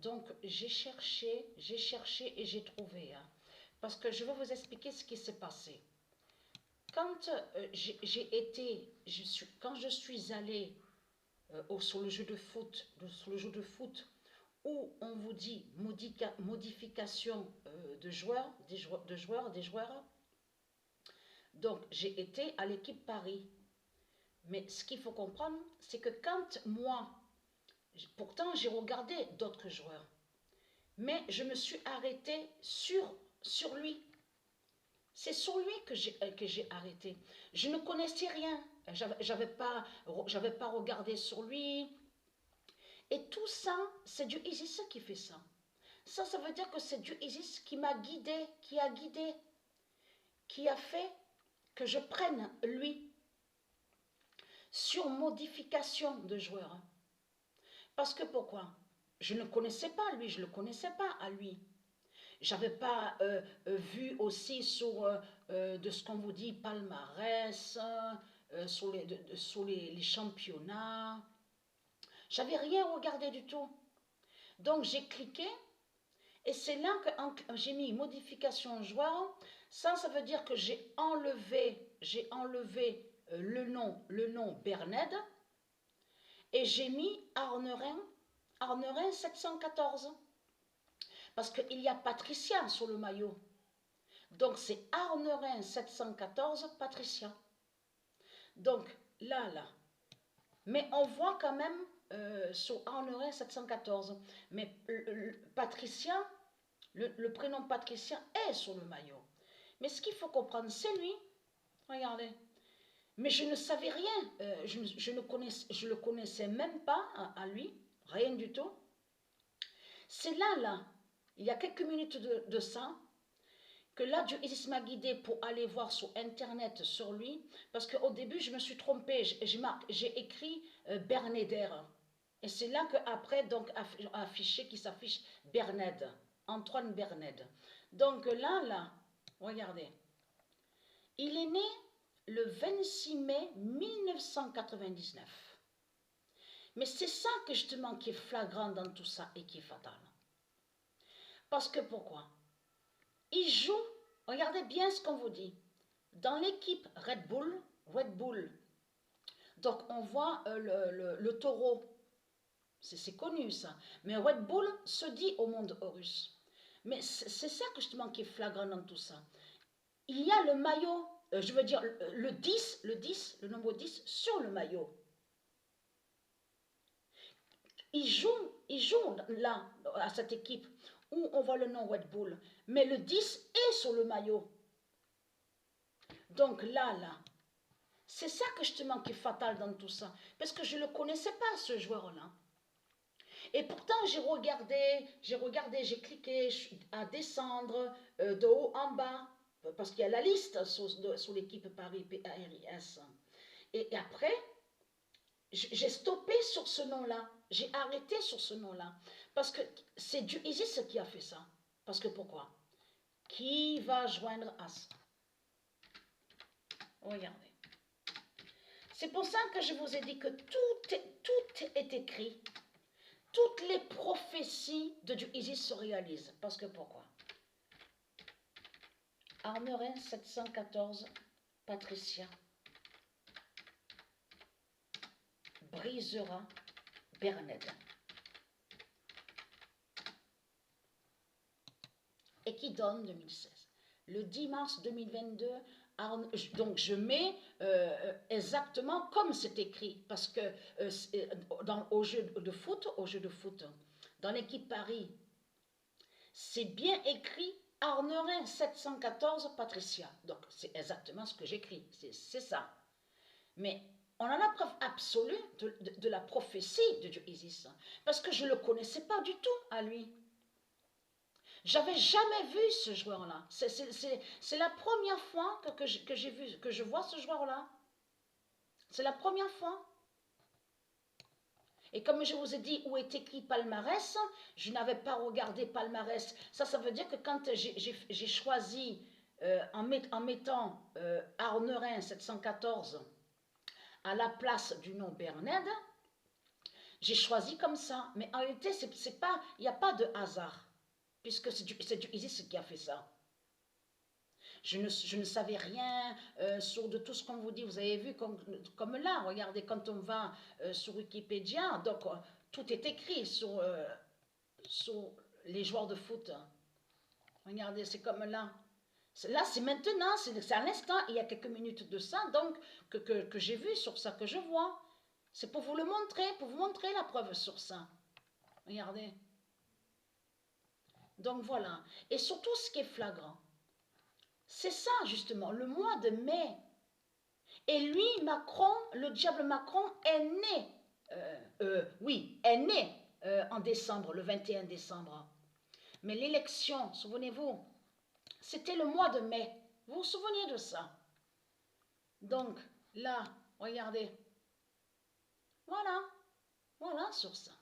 Donc, j'ai cherché et j'ai trouvé. Hein. Parce que je vais vous expliquer ce qui s'est passé. Quand quand je suis allée sur le jeu de foot, où on vous dit modification de joueurs, des joueurs. Donc, j'ai été à l'équipe Paris. Mais ce qu'il faut comprendre, c'est que quand moi, pourtant j'ai regardé d'autres joueurs, mais je me suis arrêtée sur lui. C'est sur lui que j'ai arrêté. Je ne connaissais rien. J'avais pas regardé sur lui. Et tout ça, c'est Dieu Isis qui fait ça. Ça veut dire que c'est Dieu Isis qui m'a guidé, qui a fait que je prenne lui sur modification de joueurs. Parce que pourquoi? Je ne connaissais pas lui, je ne le connaissais pas à lui. J'avais pas vu aussi sur de ce qu'on vous dit palmarès, sur les championnats. J'avais rien regardé du tout. Donc j'ai cliqué et c'est là que j'ai mis modification joueur. Ça veut dire que j'ai enlevé le nom Berned et j'ai mis Arnerin 714. Parce qu'il y a Patricia sur le maillot. Donc c'est Arnerin 714 Patricia. Donc là. Mais on voit quand même sur Arnerin 714. Mais Patricia, le prénom Patricia est sur le maillot. Mais ce qu'il faut comprendre, c'est lui. Regardez. Mais je ne savais rien. Je le connaissais même pas à lui. Rien du tout. C'est là. Il y a quelques minutes de ça, que là, Dieu Isis m'a guidé pour aller voir sur Internet sur lui, parce qu'au début, je me suis trompée, j'ai écrit Berneder. Et c'est là qu'après, donc, affiché, qui s'affiche Berned, Antoine Berned. Donc là, regardez. Il est né le 26 mai 1999. Mais c'est ça que justement qui est flagrant dans tout ça et qui est fatal. Parce que pourquoi? Il joue, regardez bien ce qu'on vous dit, dans l'équipe Red Bull, donc on voit le taureau, c'est connu ça, mais Red Bull se dit au monde Horus. Mais c'est ça que justement qui est flagrant dans tout ça. Il y a le maillot, je veux dire le nombre 10 sur le maillot. Il joue là, à cette équipe, où on voit le nom Red Bull, mais le 10 est sur le maillot. Donc là, c'est ça que justement qui est fatal dans tout ça, parce que je ne le connaissais pas, ce joueur-là. Et pourtant, j'ai cliqué à descendre de haut en bas, parce qu'il y a la liste sur l'équipe Paris PARIS. Et après, j'ai stoppé sur ce nom-là, j'ai arrêté sur ce nom-là, parce que c'est Dieu Isis qui a fait ça. Parce que pourquoi? Qui va joindre As? Regardez. C'est pour ça que je vous ai dit que tout est écrit. Toutes les prophéties de Dieu Isis se réalisent. Parce que pourquoi? Arnerin 714, Patricia. Brisera Berned. Et qui donne 2016. Le 10 mars 2022, donc je mets exactement comme c'est écrit, parce que au jeu de foot, dans l'équipe Paris, c'est bien écrit Arnerin 714 Patricia. Donc c'est exactement ce que j'écris, c'est ça. Mais on a la preuve absolue de la prophétie de Dieu Isis, parce que je ne le connaissais pas du tout à lui. J'avais jamais vu ce joueur-là. C'est la première fois que je vois ce joueur-là. C'est la première fois. Et comme je vous ai dit où est écrit palmarès, je n'avais pas regardé palmarès. Ça veut dire que quand j'ai choisi, en mettant Arnerin 714 à la place du nom Berned, J'ai choisi comme ça. Mais en réalité, c'est pas, il n'y a pas de hasard. Puisque c'est du Isis qui a fait ça. Je ne savais rien sur de tout ce qu'on vous dit. Vous avez vu comme là, regardez, quand on va sur Wikipédia, donc tout est écrit sur les joueurs de foot. Regardez, c'est comme là. Là, c'est maintenant, c'est à l'instant, il y a quelques minutes de ça, donc, que j'ai vu sur ça, que je vois. C'est pour vous le montrer, pour vous montrer la preuve sur ça. Regardez. Donc voilà. Et surtout, ce qui est flagrant, c'est ça, justement, le mois de mai. Et lui, Macron, le diable Macron, est né, oui, est né en décembre, le 21 décembre. Mais l'élection, souvenez-vous, c'était le mois de mai. Vous vous souvenez de ça? Donc, là, regardez. Voilà, voilà sur ça.